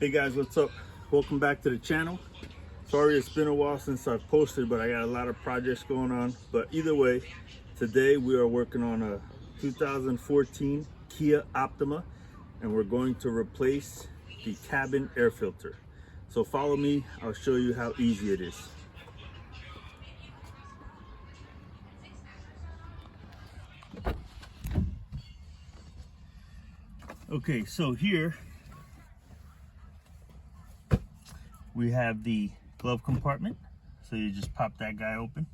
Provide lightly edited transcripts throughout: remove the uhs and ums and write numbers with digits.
Hey guys, what's up? Welcome back to the channel. Sorry it's been a while since I've posted, but I got a lot of projects going on. But either way, today we are working on a 2014 Kia Optima, and we're going to replace the cabin air filter. So follow me, I'll show you how easy it is. Okay, so here we have the glove compartment. So you just pop that guy open.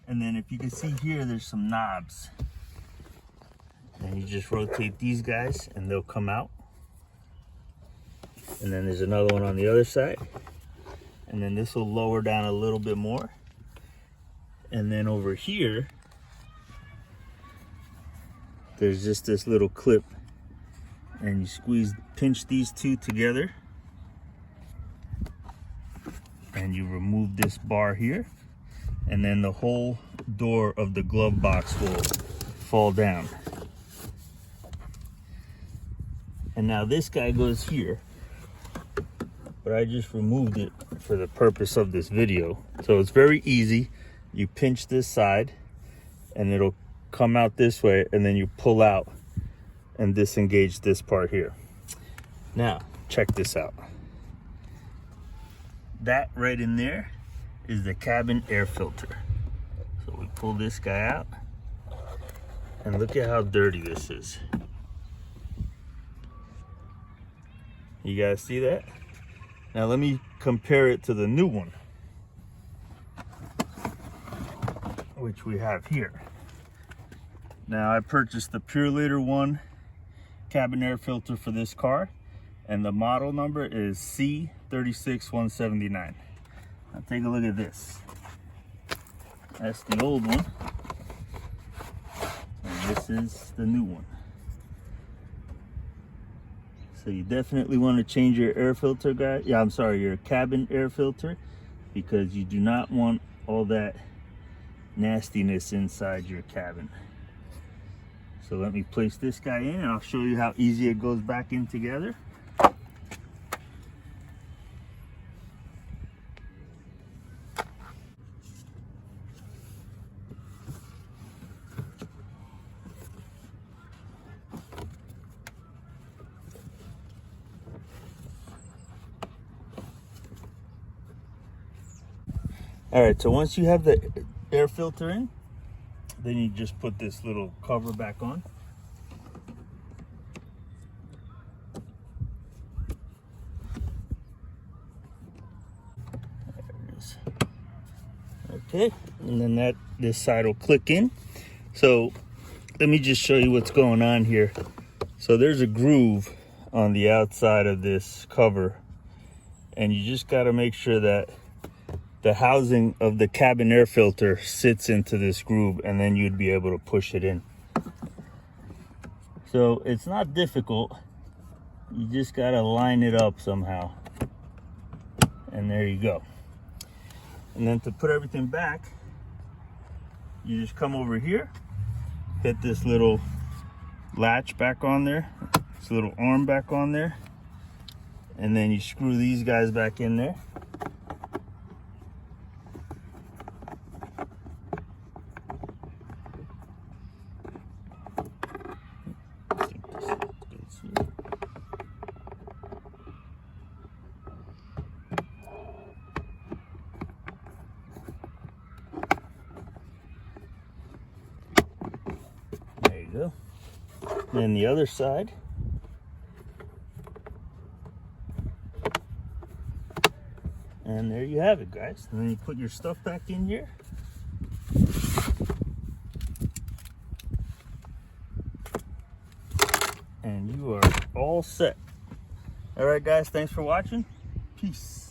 And then if you can see here, there's some knobs. And you just rotate these guys and they'll come out. And then there's another one on the other side. And then this will lower down a little bit more. And then over here, there's just this little clip. And you pinch these two together. And you remove this bar here, and then the whole door of the glove box will fall down. And now this guy goes here, but I just removed it for the purpose of this video. So it's very easy. You pinch this side and it'll come out this way, and then you pull out and disengage this part here. Now check this out. That right in there is the cabin air filter. So we pull this guy out, and look at how dirty this is. You guys see that? Now let me compare it to the new one, which we have here. Now I purchased the Pure Later 1 cabin air filter for this car, and the model number is C36179. Now take a look at this. That's the old one, and this is the new one. So you definitely want to change your air filter, guys. Yeah, I'm sorry, your cabin air filter, because you do not want all that nastiness inside your cabin. So let me place this guy in, and I'll show you how easy it goes back in together. All right, so once you have the air filter in, then you just put this little cover back on. There it is. Okay, and then this side will click in. So let me just show you what's going on here. So there's a groove on the outside of this cover, and you just got to make sure that the housing of the cabin air filter sits into this groove, and then you'd be able to push it in. So it's not difficult. You just got to line it up somehow. And there you go. And then to put everything back, you just come over here, hit this little latch back on there, this little arm back on there, and then you screw these guys back in there. There you go. And the other side. And there you have it, guys. And then you put your stuff back in here. And you are all set. All right, guys, thanks for watching. Peace.